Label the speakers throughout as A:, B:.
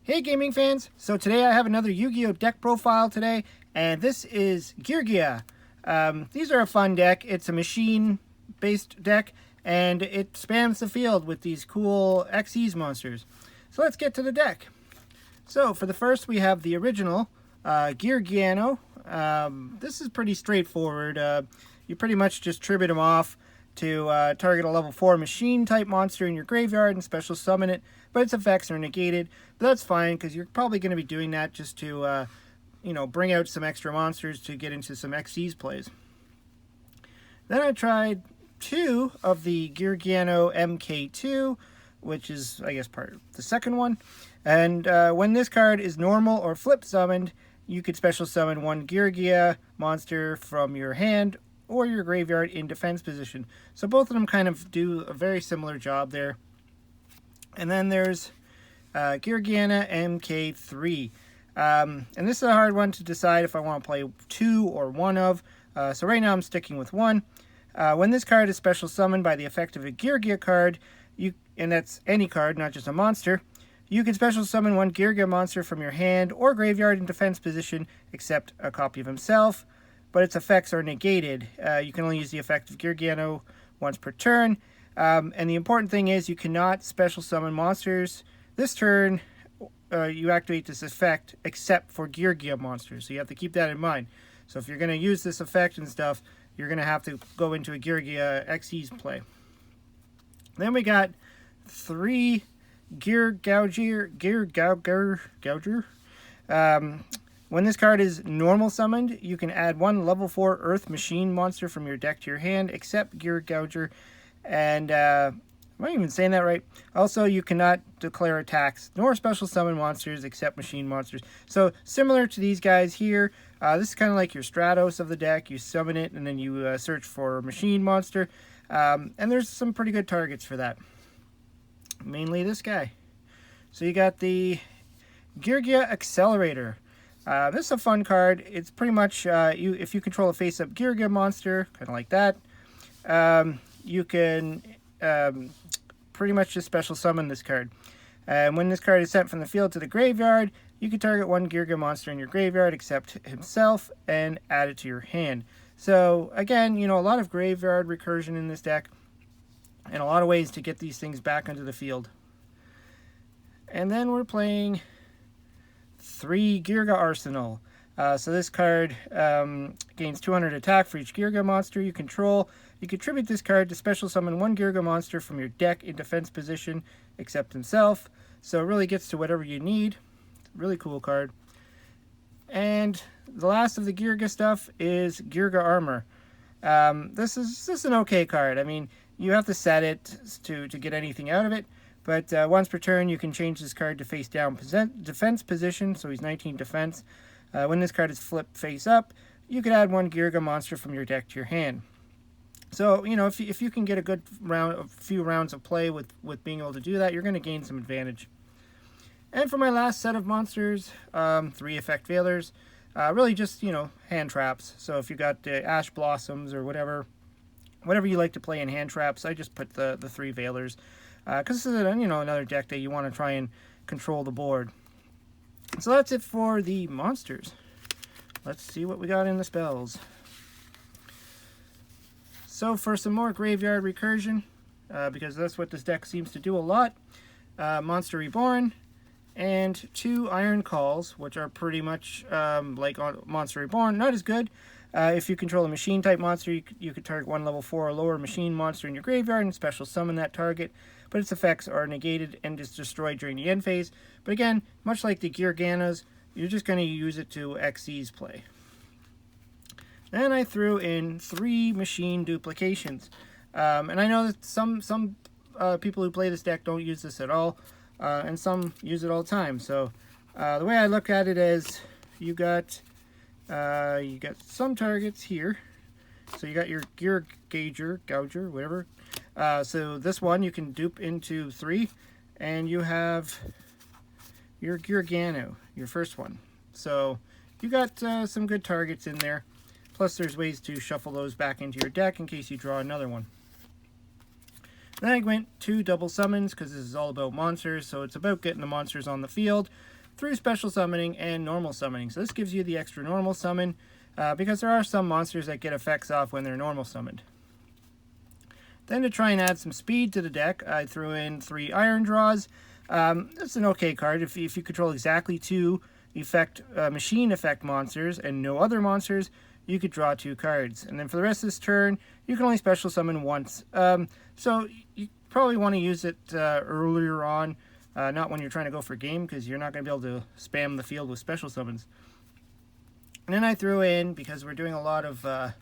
A: Hey gaming fans! So today I have another Yu-Gi-Oh deck profile today, and this is Girgia. These are a fun deck. It's a machine-based deck, and it spams the field with these cool Xyz monsters. So let's get to the deck. So for the first we have the original Giargiano. This is pretty straightforward. You pretty much just tribute him off to target a level 4 machine type monster in your graveyard and special summon it, but its effects are negated. But that's fine because you're probably going to be doing that just to bring out some extra monsters to get into some Xyz plays. Then I tried 2 of the Giargiano MK2, which is, I guess, part of the second one. And when this card is normal or flip summoned, you could special summon one Girgia monster from your hand or your graveyard in defense position. So both of them kind of do a very similar job there. And then there's Giargiana MK3. And this is a hard one to decide if I want to play 2 or 1 of. So right now I'm sticking with 1. When this card is special summoned by the effect of a Girgia card, and that's any card, not just a monster, you can special summon one Girgia monster from your hand or graveyard in defense position, except a copy of himself, but its effects are negated. You can only use the effect of Giargiano once per turn. And the important thing is you cannot special summon monsters this turn. You activate this effect except for Girgia monsters, so you have to keep that in mind. So if you're going to use this effect and stuff, you're going to have to go into a Girgia Xyz play. Then we got 3 Gear Gouger. When this card is normal summoned, you can add one level 4 Earth Machine monster from your deck to your hand, except Gear Gouger. And am I even saying that right? Also, you cannot declare attacks nor special summon monsters except machine monsters. So similar to these guys here, this is kind of like your Stratos of the deck. You summon it and then you search for a machine monster. And there's some pretty good targets for that. Mainly this guy. So you got the Gergia Accelerator. This is a fun card. It's pretty much if you control a face-up Girga monster, kind of like that, you can pretty much just special summon this card. And when this card is sent from the field to the graveyard, you can target one Girga monster in your graveyard except himself and add it to your hand. So again, a lot of graveyard recursion in this deck and a lot of ways to get these things back onto the field. And then we're playing 3 Girga Arsenal. So this card gains 200 attack for each Girga monster you control. You contribute this card to special summon one Girga monster from your deck in defense position, except himself. So it really gets to whatever you need. Really cool card. And the last of the Girga stuff is Girga Armor. This is an okay card. I mean, you have to set it to get anything out of it. But once per turn, you can change this card to face down defense position, so he's 19 defense. When this card is flipped face up, you can add one Girga monster from your deck to your hand. So, if you can get a few rounds of play with being able to do that, you're going to gain some advantage. And for my last set of monsters, 3 Effect Veilers, really just, hand traps. So if you got Ash Blossoms or whatever you like to play in hand traps, I just put the 3 Veilers. Because this is another deck that you want to try and control the board. So that's it for the monsters. Let's see what we got in the spells. So for some more graveyard recursion, because that's what this deck seems to do a lot, Monster Reborn and 2 Iron Calls, which are pretty much like on Monster Reborn, not as good. If you control a machine type monster, you could target one level 4 or lower machine monster in your graveyard and special summon that target, but its effects are negated and is destroyed during the end phase. But again, much like the Giarganas, you're just going to use it to Xyz play. Then I threw in 3 machine duplications. And I know that some people who play this deck don't use this at all, and some use it all the time. So the way I look at it is you got some targets here. So you got your Gear Gouger, whatever. So this one you can dupe into 3, and you have your Giargiano, your first one. So you got some good targets in there. Plus there's ways to shuffle those back into your deck in case you draw another one. Then I went 2 double summons because this is all about monsters, so it's about getting the monsters on the field through special summoning and normal summoning. So this gives you the extra normal summon because there are some monsters that get effects off when they're normal summoned. Then to try and add some speed to the deck, I threw in 3 Iron Draws. It's an okay card. If you control exactly 2 machine effect monsters and no other monsters, you could draw 2 cards. And then for the rest of this turn, you can only special summon once. So you probably want to use it earlier on, not when you're trying to go for game, because you're not going to be able to spam the field with special summons. And then I threw in, because we're doing a lot of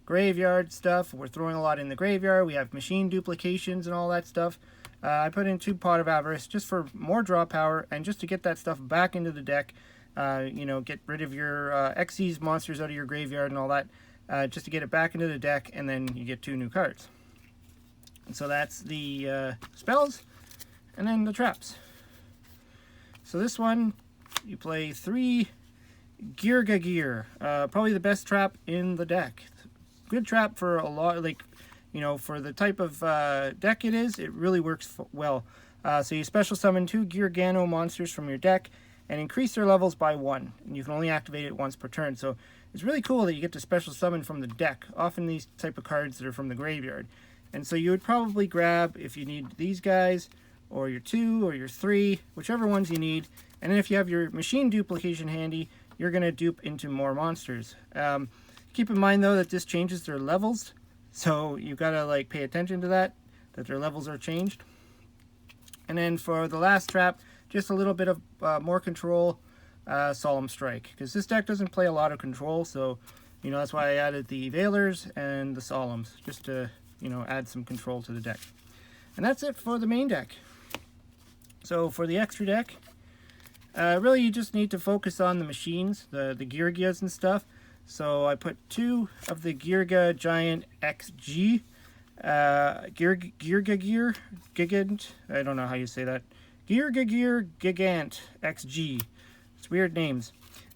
A: graveyard stuff, we're throwing a lot in the graveyard, we have machine duplications and all that stuff. I put in 2 Pot of Avarice just for more draw power and just to get that stuff back into the deck. You know, get rid of your Xyz monsters out of your graveyard and all that, just to get it back into the deck, and then you get 2 new cards. And so that's the spells, and then the traps. So this one, you play 3 Girga Gear, probably the best trap in the deck. Good trap for a lot, like, you know, for the type of deck it is, it really works well. So you special summon 2 Giorgano monsters from your deck and increase their levels by 1. And you can only activate it once per turn. So it's really cool that you get to special summon from the deck. Often these type of cards that are from the graveyard. And so you would probably grab, if you need these guys, or your 2, or your 3, whichever ones you need. And then if you have your machine duplication handy, you're going to dupe into more monsters. Keep in mind though that this changes their levels. So you got to like pay attention to that their levels are changed. And then for the last trap, just a little bit of more control, Solemn Strike. Because this deck doesn't play a lot of control, so, you know, that's why I added the Veilers and the Solemns, just to, you know, add some control to the deck. And that's it for the main deck. So for the extra deck, really you just need to focus on the machines, the Geargias and stuff. So I put 2 of the Girga Giant XG, Girga Gear, Gigant, I don't know how you say that, Girga Gear Gigant XG. It's weird names.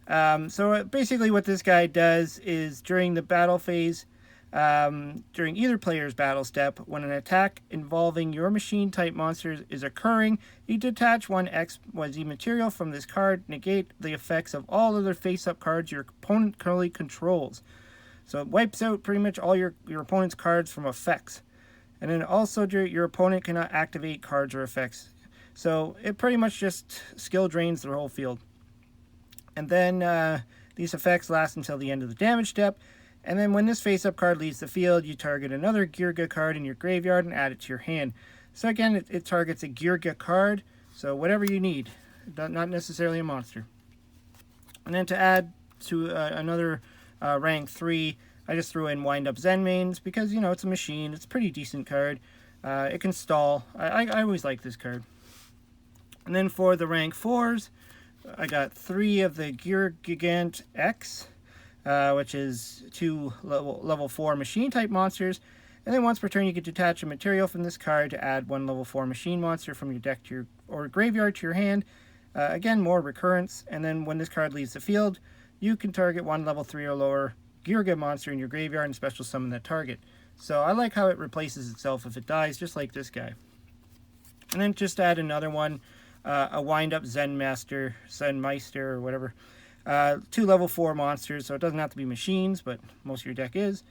A: So basically what this guy does is during the battle phase, during either player's battle step, when an attack involving your machine type monsters is occurring, you detach 1 XYZ material from this card, negate the effects of all other face-up cards your opponent currently controls. So it wipes out pretty much all your opponent's cards from effects. And then also your opponent cannot activate cards or effects. So it pretty much just skill drains the whole field. And then these effects last until the end of the damage step. And then when this face-up card leaves the field, you target another Girga card in your graveyard and add it to your hand. So again, it targets a Girga card, so whatever you need, not necessarily a monster. And then to add to another rank 3, I just threw in Wind Up Zen Mains because, you know, it's a machine. It's a pretty decent card. It can stall. I always like this card. And then for the rank 4s, I got 3 of the Gigant X, which is 2 level 4 machine type monsters. And then once per turn you can detach a material from this card to add 1 level 4 machine monster from your deck to your or graveyard to your hand. Again, more recurrence. And then when this card leaves the field, you can target 1 level 3 or lower Girga monster in your graveyard and special summon that target. So I like how it replaces itself if it dies, just like this guy. And then just add another one, a Wind Up Zen Meister, or whatever. 2 level 4 monsters, so it doesn't have to be machines, but most of your deck is.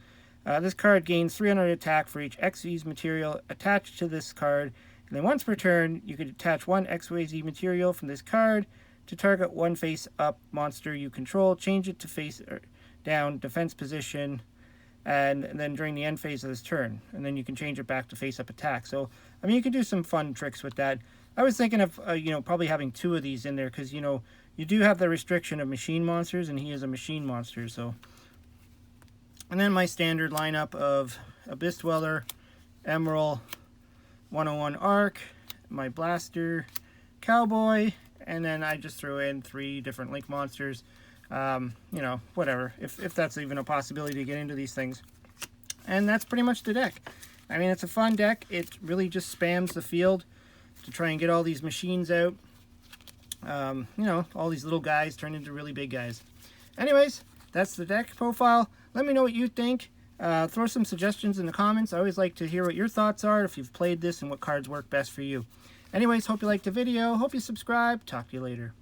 A: This card gains 300 attack for each XYZ material attached to this card. And then once per turn, you can attach 1 XYZ material from this card to target 1 face-up monster you control. Change it to face-down defense position, and then during the end phase of this turn. And then you can change it back to face-up attack. So, I mean, you can do some fun tricks with that. I was thinking of, you know, probably having 2 of these in there because, you know, you do have the restriction of machine monsters, and he is a machine monster, so. And then my standard lineup of Abyss Dweller, Emerald, 101 Arc, my Blaster, Cowboy, and then I just threw in 3 different Link monsters. You know, whatever, if that's even a possibility to get into these things. And that's pretty much the deck. I mean, it's a fun deck. It really just spams the field to try and get all these machines out. You know, all these little guys turn into really big guys. Anyways, that's the deck profile. Let me know what you think. Throw some suggestions in the comments. I always like to hear what your thoughts are, if you've played this and what cards work best for you. Anyways, hope you liked the video. Hope you subscribe. Talk to you later.